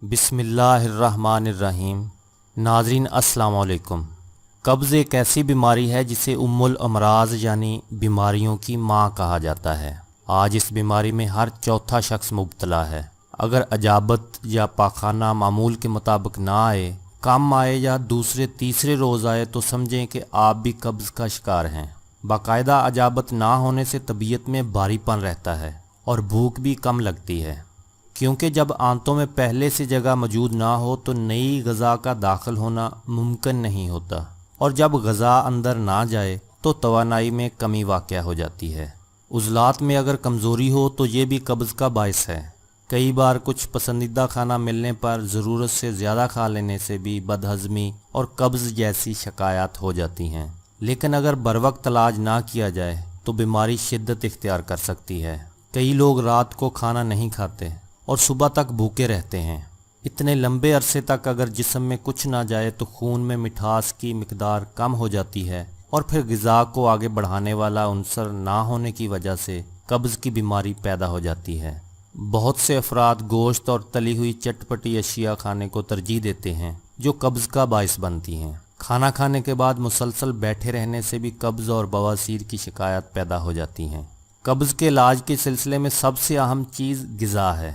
بسم اللہ الرحمن الرحیم۔ ناظرین السلام علیکم۔ قبض ایک ایسی بیماری ہے جسے ام الامراض یعنی بیماریوں کی ماں کہا جاتا ہے۔ آج اس بیماری میں ہر چوتھا شخص مبتلا ہے۔ اگر اجابت یا پاخانہ معمول کے مطابق نہ آئے، کم آئے یا دوسرے تیسرے روز آئے تو سمجھیں کہ آپ بھی قبض کا شکار ہیں۔ باقاعدہ اجابت نہ ہونے سے طبیعت میں بھاری پن رہتا ہے اور بھوک بھی کم لگتی ہے، کیونکہ جب آنتوں میں پہلے سے جگہ موجود نہ ہو تو نئی غذا کا داخل ہونا ممکن نہیں ہوتا، اور جب غذا اندر نہ جائے تو توانائی میں کمی واقع ہو جاتی ہے۔ عضلات میں اگر کمزوری ہو تو یہ بھی قبض کا باعث ہے۔ کئی بار کچھ پسندیدہ کھانا ملنے پر ضرورت سے زیادہ کھا لینے سے بھی بدہضمی اور قبض جیسی شکایات ہو جاتی ہیں، لیکن اگر بروقت علاج نہ کیا جائے تو بیماری شدت اختیار کر سکتی ہے۔ کئی لوگ رات کو کھانا نہیں کھاتے اور صبح تک بھوکے رہتے ہیں۔ اتنے لمبے عرصے تک اگر جسم میں کچھ نہ جائے تو خون میں مٹھاس کی مقدار کم ہو جاتی ہے، اور پھر غذا کو آگے بڑھانے والا عنصر نہ ہونے کی وجہ سے قبض کی بیماری پیدا ہو جاتی ہے۔ بہت سے افراد گوشت اور تلی ہوئی چٹپٹی اشیاء کھانے کو ترجیح دیتے ہیں جو قبض کا باعث بنتی ہیں۔ کھانا کھانے کے بعد مسلسل بیٹھے رہنے سے بھی قبض اور بواسیر کی شکایات پیدا ہو جاتی ہیں۔ قبض کے علاج کے سلسلے میں سب سے اہم چیز غذا ہے۔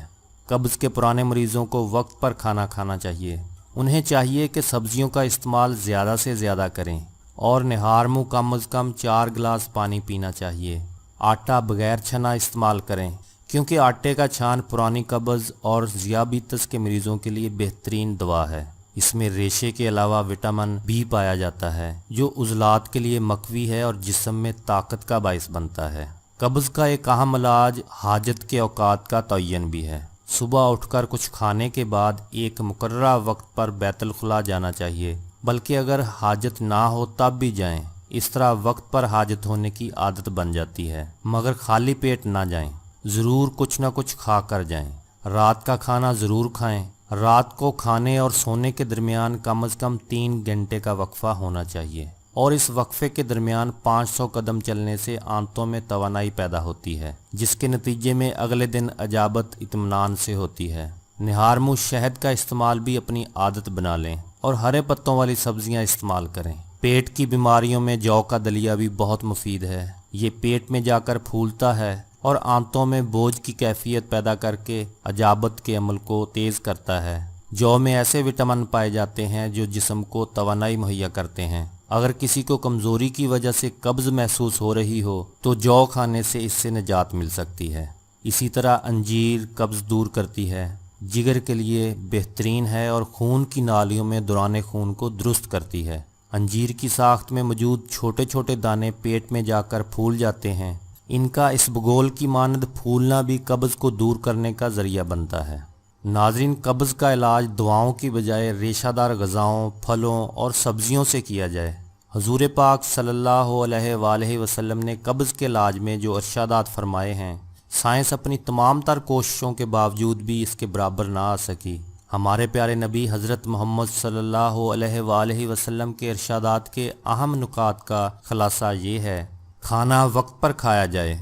قبض کے پرانے مریضوں کو وقت پر کھانا کھانا چاہیے۔ انہیں چاہیے کہ سبزیوں کا استعمال زیادہ سے زیادہ کریں اور نہار منہ کم از کم 4 گلاس پانی پینا چاہیے۔ آٹا بغیر چھنا استعمال کریں، کیونکہ آٹے کا چھان پرانی قبض اور ذیابیطس کے مریضوں کے لیے بہترین دوا ہے۔ اس میں ریشے کے علاوہ وٹامن بی پایا جاتا ہے جو عضلات کے لیے مقوی ہے اور جسم میں طاقت کا باعث بنتا ہے۔ قبض کا ایک اہم علاج حاجت کے اوقات کا تعین بھی ہے۔ صبح اٹھ کر کچھ کھانے کے بعد ایک مقررہ وقت پر بیت الخلاء جانا چاہیے، بلکہ اگر حاجت نہ ہو تب بھی جائیں۔ اس طرح وقت پر حاجت ہونے کی عادت بن جاتی ہے، مگر خالی پیٹ نہ جائیں، ضرور کچھ نہ کچھ کھا کر جائیں۔ رات کا کھانا ضرور کھائیں۔ رات کو کھانے اور سونے کے درمیان کم از کم 3 گھنٹے کا وقفہ ہونا چاہیے، اور اس وقفے کے درمیان 500 قدم چلنے سے آنتوں میں توانائی پیدا ہوتی ہے، جس کے نتیجے میں اگلے دن اجابت اطمینان سے ہوتی ہے۔ نہار منہ شہد کا استعمال بھی اپنی عادت بنا لیں اور ہرے پتوں والی سبزیاں استعمال کریں۔ پیٹ کی بیماریوں میں جو کا دلیا بھی بہت مفید ہے۔ یہ پیٹ میں جا کر پھولتا ہے اور آنتوں میں بوجھ کی کیفیت پیدا کر کے اجابت کے عمل کو تیز کرتا ہے۔ جو میں ایسے وٹامن پائے جاتے ہیں جو جسم کو توانائی مہیا کرتے ہیں۔ اگر کسی کو کمزوری کی وجہ سے قبض محسوس ہو رہی ہو تو جو کھانے سے اس سے نجات مل سکتی ہے۔ اسی طرح انجیر قبض دور کرتی ہے، جگر کے لیے بہترین ہے اور خون کی نالیوں میں دوران خون کو درست کرتی ہے۔ انجیر کی ساخت میں موجود چھوٹے چھوٹے دانے پیٹ میں جا کر پھول جاتے ہیں۔ ان کا اس بگول کی مانند پھولنا بھی قبض کو دور کرنے کا ذریعہ بنتا ہے۔ ناظرین، قبض کا علاج دواؤں کی بجائے ریشہ دار غذاؤں، پھلوں اور سبزیوں سے کیا جائے۔ حضور پاک صلی اللہ علیہ وآلہ وسلم نے قبض کے علاج میں جو ارشادات فرمائے ہیں، سائنس اپنی تمام تر کوششوں کے باوجود بھی اس کے برابر نہ آ سکی۔ ہمارے پیارے نبی حضرت محمد صلی اللہ علیہ وآلہ وسلم کے ارشادات کے اہم نکات کا خلاصہ یہ ہے: کھانا وقت پر کھایا جائے،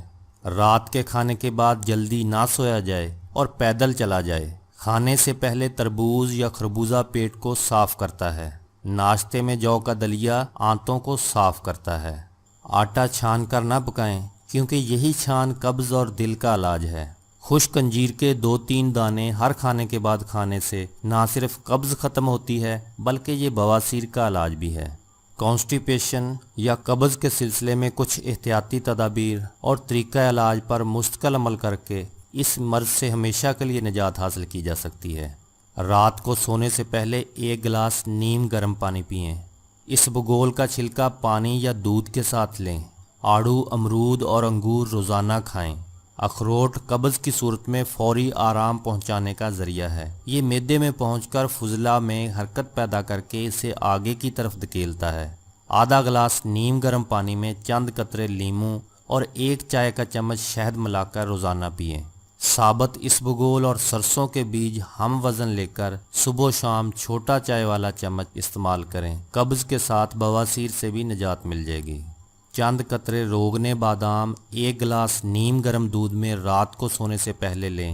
رات کے کھانے کے بعد جلدی نہ سویا جائے اور پیدل چلا جائے۔ کھانے سے پہلے تربوز یا خربوزہ پیٹ کو صاف کرتا ہے۔ ناشتے میں جو کا دلیا آنتوں کو صاف کرتا ہے۔ آٹا چھان کر نہ پکائیں، کیونکہ یہی چھان قبض اور دل کا علاج ہے۔ خشک انجیر کے 2-3 دانے ہر کھانے کے بعد کھانے سے نہ صرف قبض ختم ہوتی ہے بلکہ یہ بواسیر کا علاج بھی ہے۔ کانسٹیپیشن یا قبض کے سلسلے میں کچھ احتیاطی تدابیر اور طریقہ علاج پر مستقل عمل کر کے اس مرض سے ہمیشہ کے لیے نجات حاصل کی جا سکتی ہے۔ رات کو سونے سے پہلے 1 گلاس نیم گرم پانی پئیں۔ اس بگول کا چھلکا پانی یا دودھ کے ساتھ لیں۔ آڑو، امرود اور انگور روزانہ کھائیں۔ اخروٹ قبض کی صورت میں فوری آرام پہنچانے کا ذریعہ ہے۔ یہ معدے میں پہنچ کر فضلہ میں حرکت پیدا کر کے اسے آگے کی طرف دھکیلتا ہے۔ آدھا گلاس نیم گرم پانی میں چند قطرے لیموں اور 1 چائے کا چمچ شہد ملا کر روزانہ پئیں۔ ثابت اسبگول اور سرسوں کے بیج ہم وزن لے کر صبح و شام چھوٹا چائے والا چمچ استعمال کریں۔ قبض کے ساتھ بواسیر سے بھی نجات مل جائے گی۔ چند قطرے روگنے بادام 1 گلاس نیم گرم دودھ میں رات کو سونے سے پہلے لیں۔